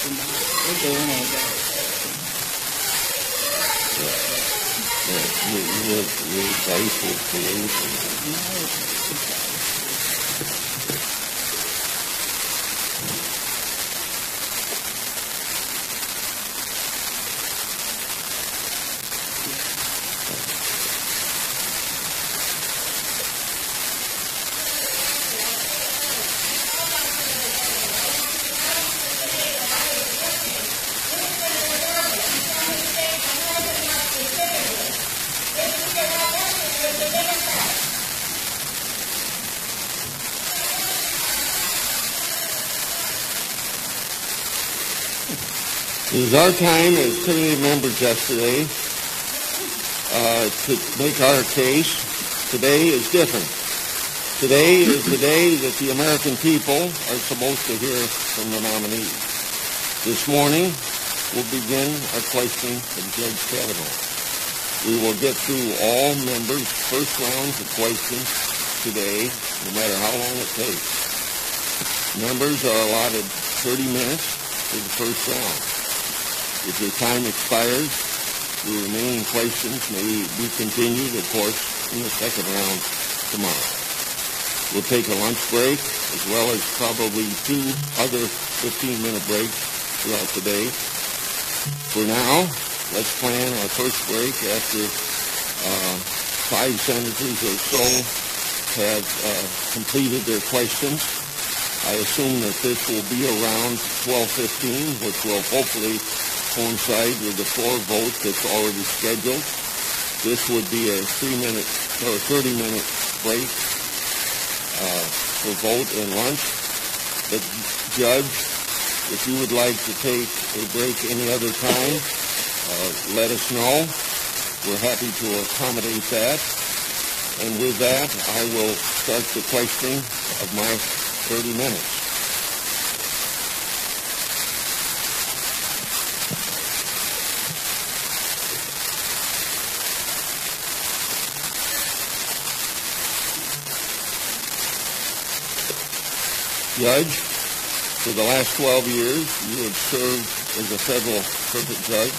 We're doing our best. Your advice was It was our time as committee members yesterday to make our case. Today is different. Today is the day that the American people are supposed to hear from the nominees. This morning, we'll begin our questioning of Judge Kavanaugh. We will get through all members' first rounds of questions today, no matter how long it takes. Members are allotted 30 minutes for the first round. If your time expires, the remaining questions may be continued, of course, in the second round tomorrow. We'll take a lunch break, as well as probably 2 other 15-minute breaks throughout the day. For now, let's plan our first break after 5 senators or so have completed their questions. I assume that this will be around 12:15, which will hopefully coincide with the floor vote that's already scheduled. This would be a 3-minute or 30-minute break for vote and lunch. But Judge, if you would like to take a break any other time, let us know. We're happy to accommodate that. And with that, I will start the questioning of my 30 minutes. Judge, for the last 12 years, you have served as a federal circuit judge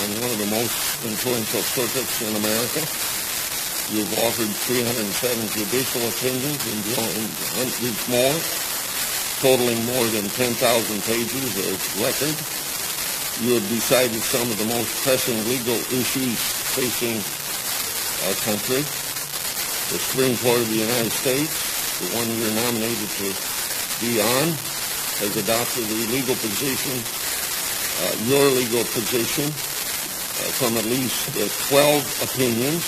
on one of the most influential circuits in America. You've authored 307 judicial opinions and hundreds more, totaling more than 10,000 pages of record. You have decided some of the most pressing legal issues facing our country. The Supreme Court of the United States, the one you're nominated to be on, has adopted the legal position, your legal position, from at least 12 opinions.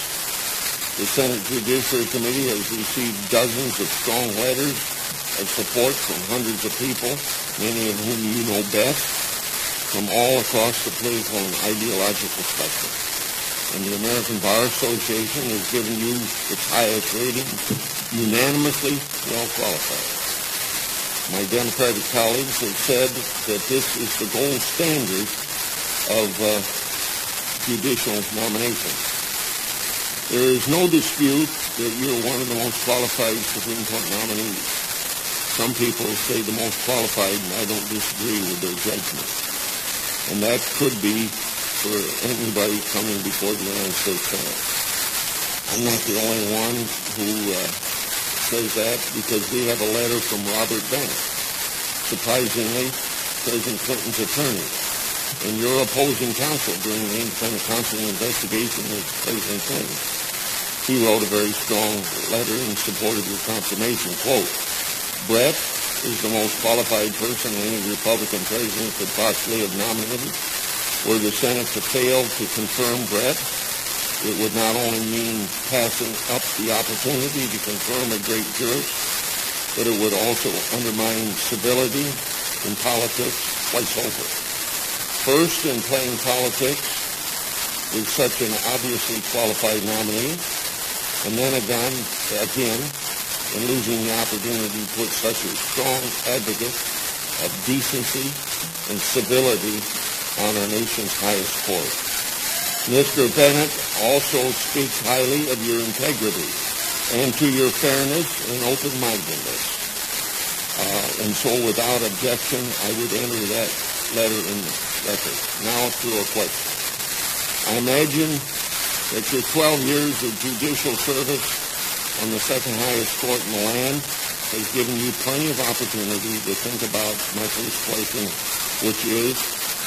The Senate Judiciary Committee has received dozens of strong letters of support from hundreds of people, many of whom you know best, from all across the political and ideological spectrum. And the American Bar Association has given you its highest rating, unanimously well qualified. My Democratic colleagues have said that this is the gold standard of judicial nominations. There is no dispute that you're one of the most qualified Supreme Court nominees. Some people say the most qualified, and I don't disagree with their judgment. And that could be for anybody coming before the United States Senate. I'm not the only one who says that, because we have a letter from Robert Bennett, surprisingly, President Clinton's attorney, and your opposing counsel during the independent counsel investigation of President Clinton. He wrote a very strong letter in support of your confirmation. Quote, Brett is the most qualified person any Republican president could possibly have nominated. Were the Senate to fail to confirm Brett, it would not only mean passing up the opportunity to confirm a great jurist, but it would also undermine civility in politics twice over. First, in playing politics with such an obviously qualified nominee, and then again in losing the opportunity to put such a strong advocate of decency and civility on our nation's highest court. Mr. Bennett also speaks highly of your integrity and to your fairness and open-mindedness. And so without objection, I would enter that letter in the record. Now to a question. I imagine that your 12 years of judicial service on the second highest court in the land has given you plenty of opportunity to think about my first question, which is,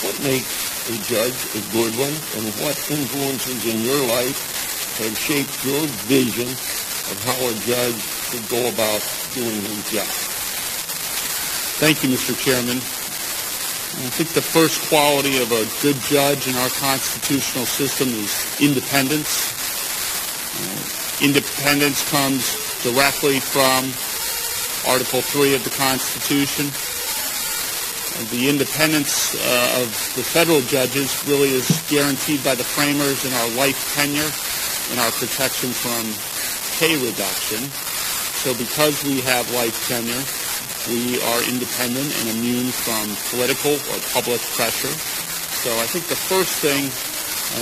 what makes a judge a good one, and what influences in your life have shaped your vision of how a judge should go about doing his job? Thank you, Mr. Chairman. I think the first quality of a good judge in our constitutional system is independence. Independence comes directly from Article 3 of the Constitution. The independence of the federal judges really is guaranteed by the framers in our life tenure and our protection from pay reduction. So because we have life tenure, we are independent and immune from political or public pressure. So I think the first thing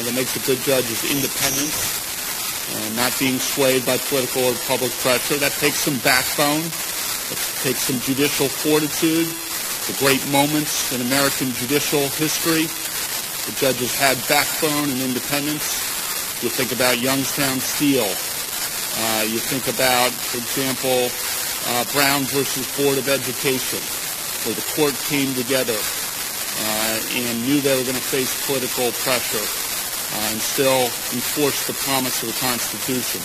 that makes a good judge is independence, not being swayed by political or public pressure. That takes some backbone. It takes some judicial fortitude. The great moments in American judicial history, the judges had backbone and independence. You think about Youngstown Steel. You think about, for example, Brown versus Board of Education, where the court came together and knew they were going to face political pressure and still enforce the promise of the Constitution.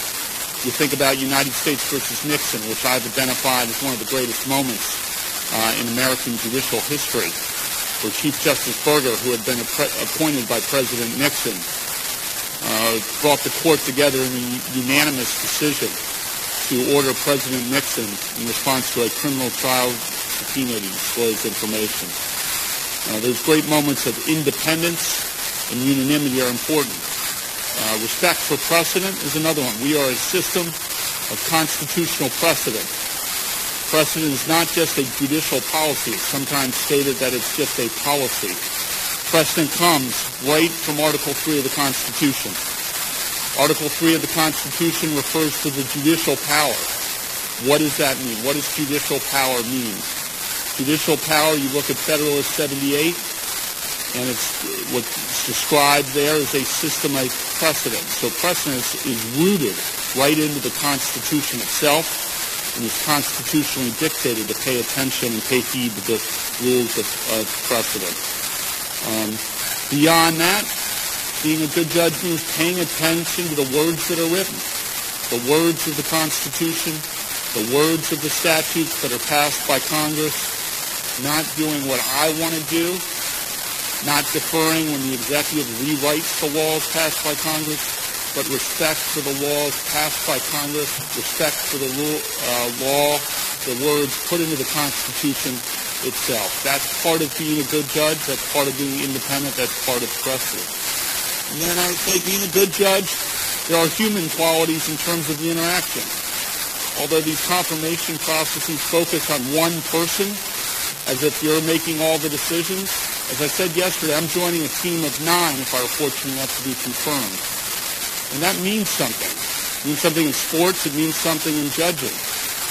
You think about United States versus Nixon, which I've identified as one of the greatest moments in American judicial history, where Chief Justice Berger, who had been appointed by President Nixon, brought the court together in a unanimous decision to order President Nixon in response to a criminal trial subpoena to disclose information. Those great moments of independence and unanimity are important. Respect for precedent is another one. We are a system of constitutional precedent. Precedent is not just a judicial policy. It's sometimes stated that it's just a policy. Precedent comes right from Article 3 of the Constitution. Article 3 of the Constitution refers to the judicial power. What does that mean? What does judicial power mean? Judicial power, you look at Federalist 78, and what's described there is a system of precedent. So precedent is rooted right into the Constitution itself, and is constitutionally dictated to pay attention and pay heed to the rules of precedent. Beyond that, being a good judge means paying attention to the words that are written, the words of the Constitution, the words of the statutes that are passed by Congress, not doing what I want to do, not deferring when the executive rewrites the laws passed by Congress, but respect for the laws passed by Congress, respect for the law, the words put into the Constitution itself. That's part of being a good judge. That's part of being independent. That's part of precedent. And then I would say being a good judge, there are human qualities in terms of the interaction. Although these confirmation processes focus on one person, as if you're making all the decisions, as I said yesterday, I'm joining a team of 9 if I were fortunate enough to be confirmed. And that means something. It means something in sports. It means something in judging.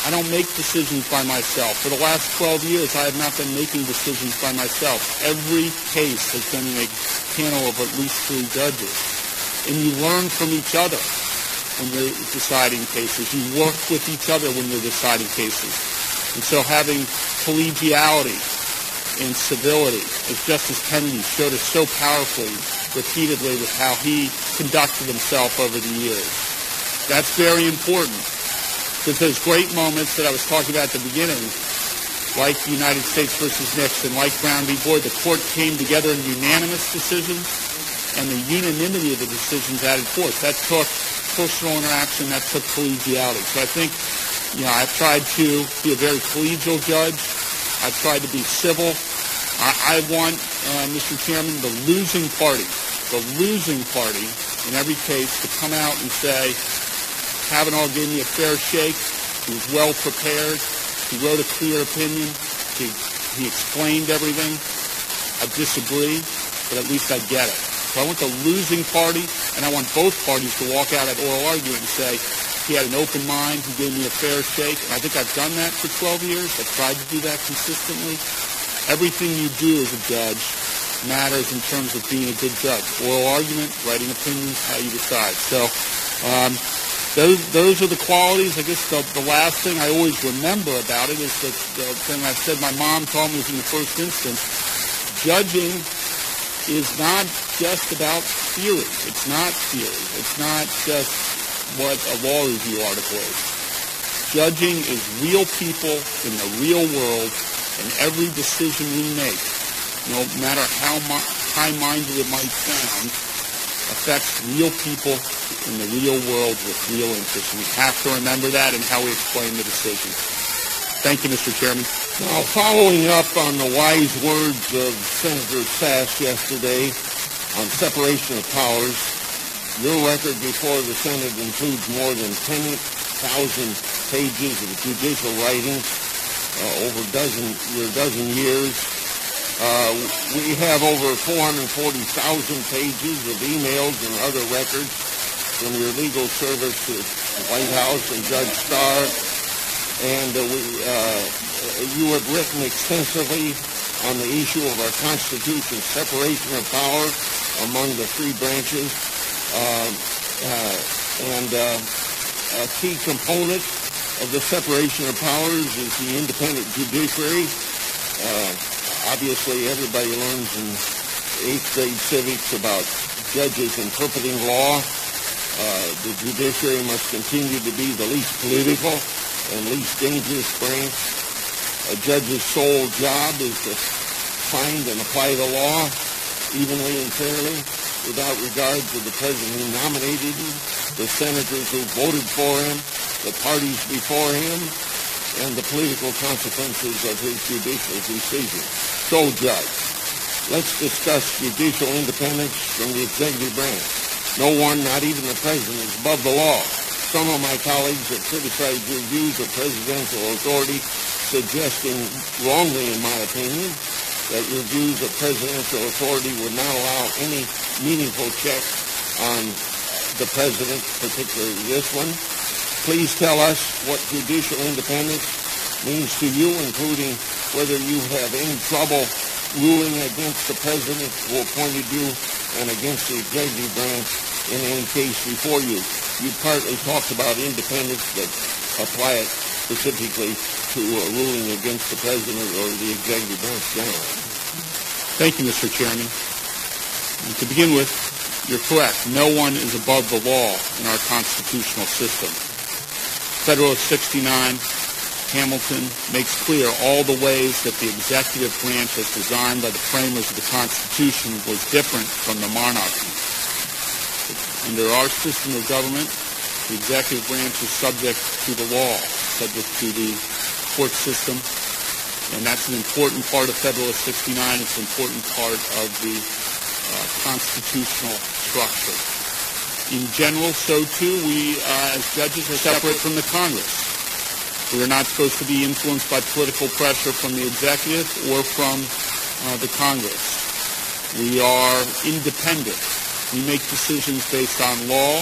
I don't make decisions by myself. For the last 12 years, I have not been making decisions by myself. Every case has been in a panel of at least 3 judges. And you learn from each other when you're deciding cases. You work with each other when you're deciding cases. And so having collegiality and civility, as Justice Kennedy showed us so powerfully, repeatedly, with how he conducted himself over the years. That's very important. Because those great moments that I was talking about at the beginning, like the United States versus Nixon, like Brown v. Boyd, the court came together in unanimous decisions, and the unanimity of the decisions added force. That took personal interaction, that took collegiality. So I think, I've tried to be a very collegial judge. I've tried to be civil. I want, Mr. Chairman, the losing party in every case to come out and say, Kavanaugh gave me a fair shake. He was well prepared. He wrote a clear opinion. He explained everything. I disagree, but at least I get it. So I want the losing party, and I want both parties to walk out at oral argument and say, He had an open mind. He gave me a fair shake. And I think I've done that for 12 years. I've tried to do that consistently. Everything you do as a judge matters in terms of being a good judge. Oral argument, writing opinions, how you decide. So those are the qualities. I guess the last thing I always remember about it is that the thing I said my mom told me was in the first instance. Judging is not just about theory. It's not theory. It's not just what a law review article is. Judging is real people in the real world, and every decision we make, no matter how high-minded it might sound, affects real people in the real world with real interests. We have to remember that in how we explain the decision. Thank you, Mr. Chairman. Now, following up on the wise words of Senator Sass yesterday on separation of powers, your record before the Senate includes more than 10,000 pages of judicial writings over your dozen years. We have over 440,000 pages of emails and other records from your legal service at the White House and Judge Starr. And you have written extensively on the issue of our Constitution's separation of power among the three branches. And a key component of the separation of powers is the independent judiciary. Obviously, everybody learns in 8th grade civics about judges interpreting law. The judiciary must continue to be the least political and least dangerous branch. A judge's sole job is to find and apply the law evenly and fairly without regard to the president who nominated him, the senators who voted for him, the parties before him, and the political consequences of his judicial decision. So, Judge, let's discuss judicial independence from the executive branch. No one, not even the president, is above the law. Some of my colleagues have criticized your views of presidential authority, suggesting, wrongly in my opinion, that your views of presidential authority would not allow any meaningful check on the president, particularly this one. Please tell us what judicial independence means to you, including whether you have any trouble ruling against the president who appointed you and against the executive branch in any case before you. You partly talked about independence, but apply it specifically to ruling against the president or the executive branch generally. Thank you, Mr. Chairman. And to begin with, you're correct. No one is above the law in our constitutional system. Federalist 69, Hamilton, makes clear all the ways that the executive branch as designed by the framers of the Constitution was different from the monarchy. Under our system of government, the executive branch is subject to the law, subject to the court system, and that's an important part of Federalist 69. It's an important part of the constitutional structure. In general, so too, we as judges are separate from the Congress. We are not supposed to be influenced by political pressure from the executive or from the Congress. We are independent. We make decisions based on law,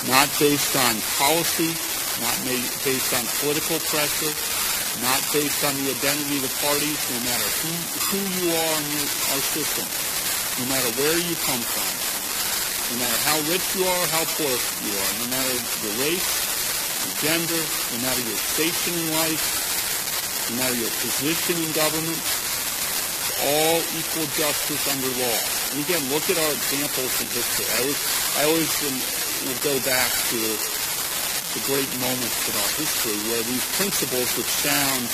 not based on policy, not based on political pressure, not based on the identity of the parties, no matter who you are in our system, no matter where you come from, no matter how rich you are or how poor you are, no matter your race, your gender, no matter your station in life, no matter your position in government, it's all equal justice under law. And again, look at our examples in history. I always will go back to the great moments in our history where these principles which sound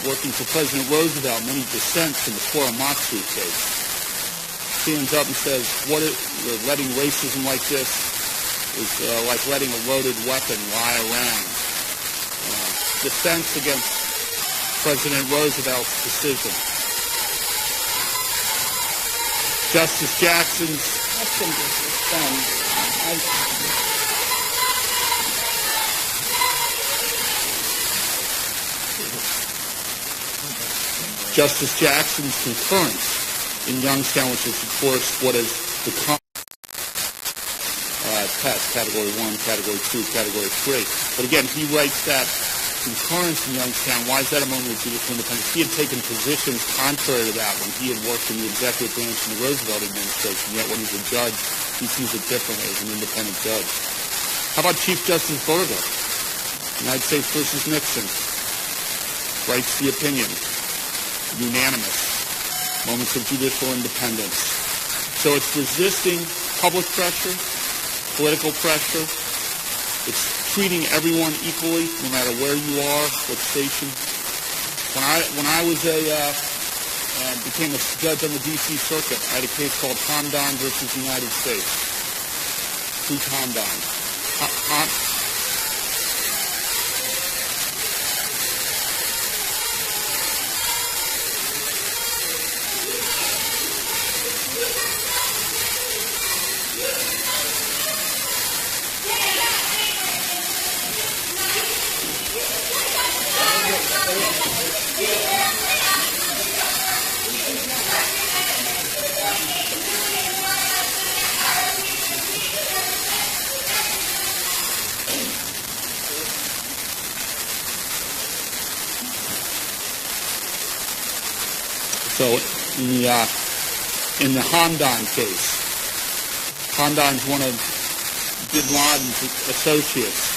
working for President Roosevelt, many dissents in the Korematsu case. Stands up and says, letting racism like this is like letting a loaded weapon lie around. Dissents against President Roosevelt's decision. Justice Jackson's... I think this is fun. Justice Jackson's concurrence in Youngstown, which is, of course, what has become test, Category 1, Category 2, Category 3. But again, he writes that concurrence in Youngstown. Why is that a moment of judicial independence? He had taken positions contrary to that when he had worked in the executive branch in the Roosevelt administration, yet when he's a judge, he sees it differently as an independent judge. How about Chief Justice Burger? United States versus Nixon. Writes the opinion. Unanimous. Moments of judicial independence. So it's resisting public pressure, political pressure. It's treating everyone equally, no matter where you are, what station. When I was became a judge on the D.C. Circuit, I had a case called Hamdan versus United States. Who's Hamdan? So in the Hamdan case, Hamdan's one of bin Laden's associates.